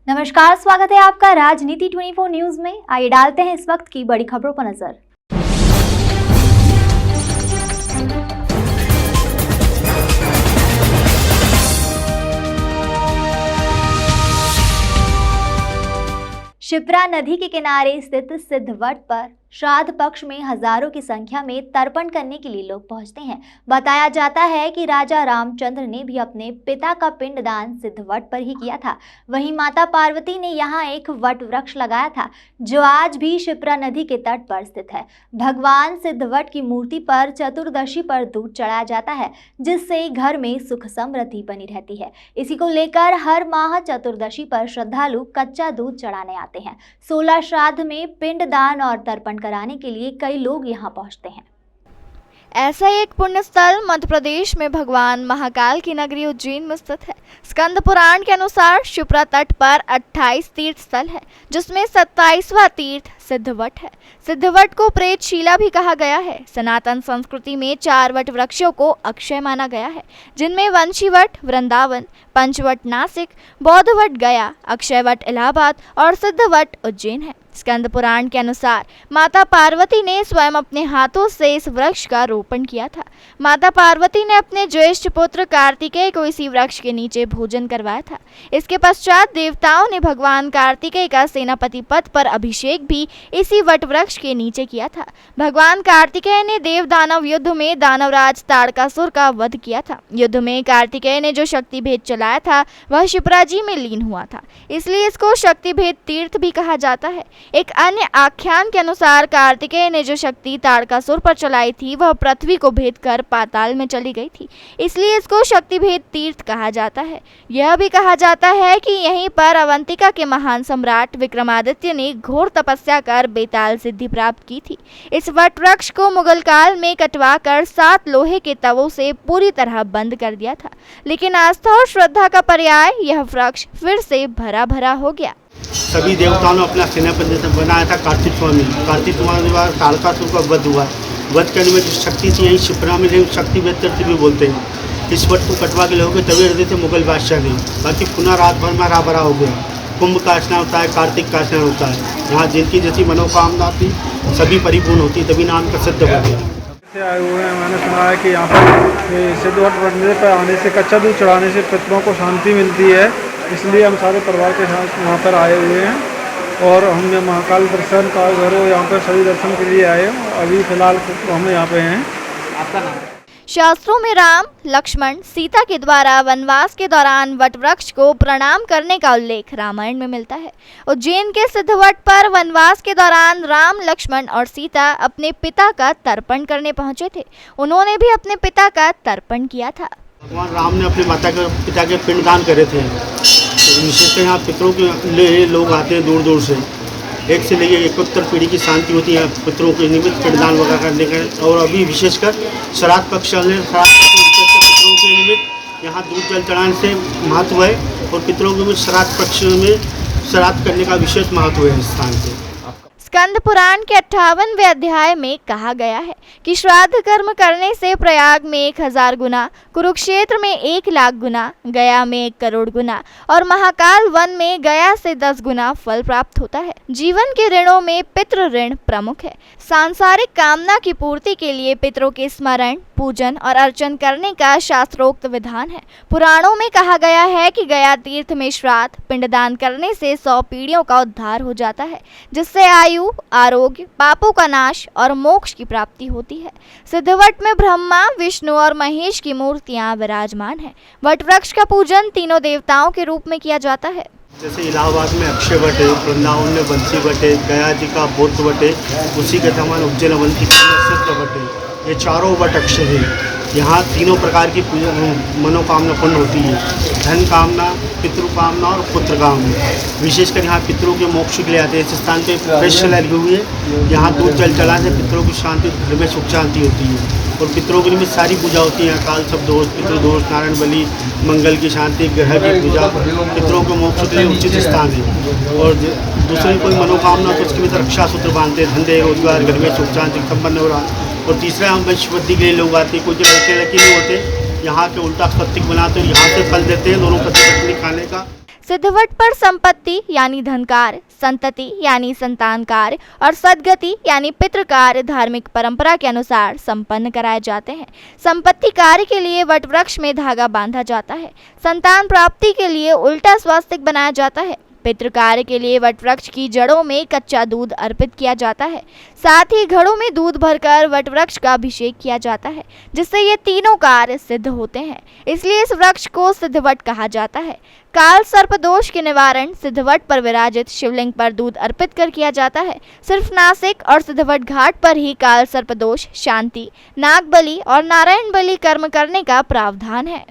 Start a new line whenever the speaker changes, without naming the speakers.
नमस्कार, स्वागत है आपका राजनीति 24 न्यूज में। आइए डालते हैं इस वक्त की बड़ी खबरों पर नजर। शिप्रा नदी के किनारे स्थित सिद्धवट पर श्राद्ध पक्ष में हजारों की संख्या में तर्पण करने के लिए लोग पहुंचते हैं। बताया जाता है कि राजा रामचंद्र ने भी अपने पिता का पिंडदान सिद्धवट पर ही किया था। वहीं माता पार्वती ने यहाँ एक वट वृक्ष लगाया था जो आज भी शिप्रा नदी के तट पर स्थित है। भगवान सिद्धवट की मूर्ति पर चतुर्दशी पर दूध चढ़ाया जाता है जिससे घर में सुख समृद्धि बनी रहती है। इसी को लेकर हर माह चतुर्दशी पर श्रद्धालु कच्चा दूध चढ़ाने आते हैं। 16 श्राद्ध में पिंडदान और तर्पण कराने के लिए कई लोग यहाँ पहुँचते हैं।
ऐसा एक पुण्य स्थल मध्य प्रदेश में भगवान महाकाल की नगरी उज्जैन में स्थित है। स्कंद पुराण के अनुसार शिप्रा तट पर 28 तीर्थ स्थल है जिसमें 27वां तीर्थ सिद्धवट है। सिद्धवट को प्रेतशिला भी कहा गया है। सनातन संस्कृति में 4 वट वृक्षों को अक्षय माना गया है जिनमें वंशीवट वृंदावन, पंचवट नासिक, बौद्धवट गया, अक्षयवट इलाहाबाद और सिद्धवट उज्जैन है। स्कंद पुराण के अनुसार माता पार्वती ने स्वयं अपने हाथों से इस वृक्ष का रोपण किया था। माता पार्वती ने अपने ज्येष्ठ पुत्र कार्तिकेय को इसी वृक्ष के नीचे भोजन करवाया था। इसके पश्चात देवताओं ने भगवान कार्तिकेय का सेनापति पद पर अभिषेक भी इसी वट वृक्ष के नीचे किया था। भगवान कार्तिकेय ने देव दानव युद्ध में दानवराज ताड़कासुर का वध किया था। युद्ध में कार्तिकेय ने जो शक्ति भेद चलाया था वह शिप्रा जी में लीन हुआ था, इसलिए इसको शक्ति भेद तीर्थ भी कहा जाता है। एक अन्य आख्यान के अनुसार कार्तिकेय ने जो शक्ति ताड़कासुर पर चलाई थी वह पृथ्वी को भेद कर पाताल में चली गई थी, इसलिए इसको शक्ति भेद तीर्थ कहा जाता है। यह भी कहा जाता है कि यहीं पर अवंतिका के महान सम्राट विक्रमादित्य ने घोर तपस्या कर बेताल सिद्धि प्राप्त की थी। इस वट वृक्ष को मुगल काल में कटवा कर 7 लोहे के तवों से पूरी तरह बंद कर दिया था, लेकिन आस्था और श्रद्धा का पर्याय यह वृक्ष फिर से भरा भरा हो गया।
सभी देवताओं ने अपना सेनापति बनाया था कार्तिक स्वामी के बाद ताड़कासुर का वध हुआ। वध करने में जो शक्ति थी यही शिप्रा में शक्ति बेहतर भी बोलते हैं। इस वट को कटवा के लोगों तभी रहते थे मुगल बादशाह ने। बाकी पुनः रात भर में हरा भरा हो गया। कुंभ का स्नान होता है, कार्तिक का स्नान होता है। यहाँ जिनकी जैसी मनोकामना थी सभी परिपूर्ण होती, तभी नाम का सिद्ध हो गया।
आए हुए हैं। मैंने सुना है कि यहाँ पर सिद्धवट मंदिर पर आने से कच्चा दूध चढ़ाने से पितरों को शांति मिलती है, इसलिए हम सारे परिवार के साथ यहाँ पर आए हुए हैं और हमने महाकाल दर्शन का घरों यहाँ पर सभी दर्शन के लिए आए हैं। अभी फिलहाल हम यहाँ पे हैं। आपका नाम?
शास्त्रों में राम, लक्ष्मण, सीता के द्वारा वनवास के दौरान वट वृक्ष को प्रणाम करने का उल्लेख रामायण में मिलता है। उज्जैन के सिद्धवट पर वनवास के दौरान राम, लक्ष्मण और सीता अपने पिता का तर्पण करने पहुंचे थे। उन्होंने भी अपने पिता का तर्पण किया था।
भगवान राम ने अपने पिता के पिंडदान करे थे। विशेषकर यहाँ पितरों के लिए लोग आते हैं दूर दूर से, एक से लेकर 71 पीढ़ी की शांति होती है पितरों के निमित्त पिंडदान वगैरह करने का। और अभी विशेषकर श्राद्ध पक्ष चलने पितरों के निमित्त यहाँ दूध जल चढ़ाने से महत्व है और पितरों के निमित्त श्राद्ध पक्ष में श्राद्ध करने का विशेष महत्व है इस स्थान से।
स्कंद पुराण के 58वें अध्याय में कहा गया है कि श्राद्ध कर्म करने से प्रयाग में 1000 गुना, कुरुक्षेत्र में 1 लाख गुना, गया में 1 करोड़ गुना और महाकाल वन में गया से 10 गुना फल प्राप्त होता है। जीवन के ऋणों में पितृ ऋण प्रमुख है। सांसारिक कामना की पूर्ति के लिए पितरों के स्मरण, पूजन और अर्चन करने का शास्त्रोक्त विधान है। पुराणों में कहा गया है कि गया तीर्थ में श्राद्ध पिंडदान करने से 100 पीढ़ियों का उद्धार हो जाता है, जिससे आयु, आरोग्य, पापों का नाश और मोक्ष की प्राप्ति होती है। सिद्धवट में ब्रह्मा, विष्णु और महेश की मूर्तियां विराजमान हैं। वट वृक्ष का पूजन तीनों देवताओं के रूप में किया जाता है।
जैसे इलाहाबाद में अक्षय वट है, वृंदावन में बंसी वट है, गया जी का बौद्ध वट है, उसी के समान उज्जैन अवंतिका में सिद्ध वट है। ये चारों वट अक्षय है। यहाँ तीनों प्रकार की मनोकामना पूर्ण होती है। धन कामना, पितृ कामना और पुत्र कामना। विशेषकर यहाँ पितरों के मोक्ष के लिए आते हैं। इस स्थान पे प्रेष्य लगी हुई है। यहाँ दूध जल चढ़ाने से पितरों की शांति, घर में सुख शांति होती है और पितरों के लिए सारी पूजा होती है। काल सब दोष, पितृ दोष, नारायण बलि, मंगल की शांति, ग्रह की पूजा, पितरों के मोक्ष के लिए उचित स्थान है। और दूसरी कोई मनोकामना तो उसके भीतर रक्षा सूत्र बांधते हैं, धंधे रोजगार, घर में सुख शांति संपन्न हो रहा। और तीसरा हम वंशवृद्धि के लिए लोग आते हैं। कोई जो लड़के लड़की नहीं होते, यहाँ के उल्टा प्रतीक बनाते हैं, यहाँ से फल देते हैं दोनों पति पत्नी खाने का।
सिद्धवट पर संपत्ति यानी धनकार, संतति यानी संतान कार्य और सद्गति यानी पितृ कार्य धार्मिक परंपरा के अनुसार संपन्न कराए जाते हैं। संपत्ति कार्य के लिए वट वृक्ष में धागा बांधा जाता है। संतान प्राप्ति के लिए उल्टा स्वास्तिक बनाया जाता है। पितृ कार्य के लिए वट वृक्ष की जड़ों में कच्चा दूध अर्पित किया जाता है। साथ ही घड़ों में दूध भरकर वट वृक्ष का अभिषेक किया जाता है, जिससे ये तीनों कार्य सिद्ध होते हैं। इसलिए इस वृक्ष को सिद्धवट कहा जाता है। काल सर्प दोष के निवारण सिद्धवट पर विराजित शिवलिंग पर दूध अर्पित कर किया जाता है। सिर्फ नासिक और सिद्धवट घाट पर ही काल सर्प दोष शांति, नाग बलि और नारायण बलि कर्म करने का प्रावधान है।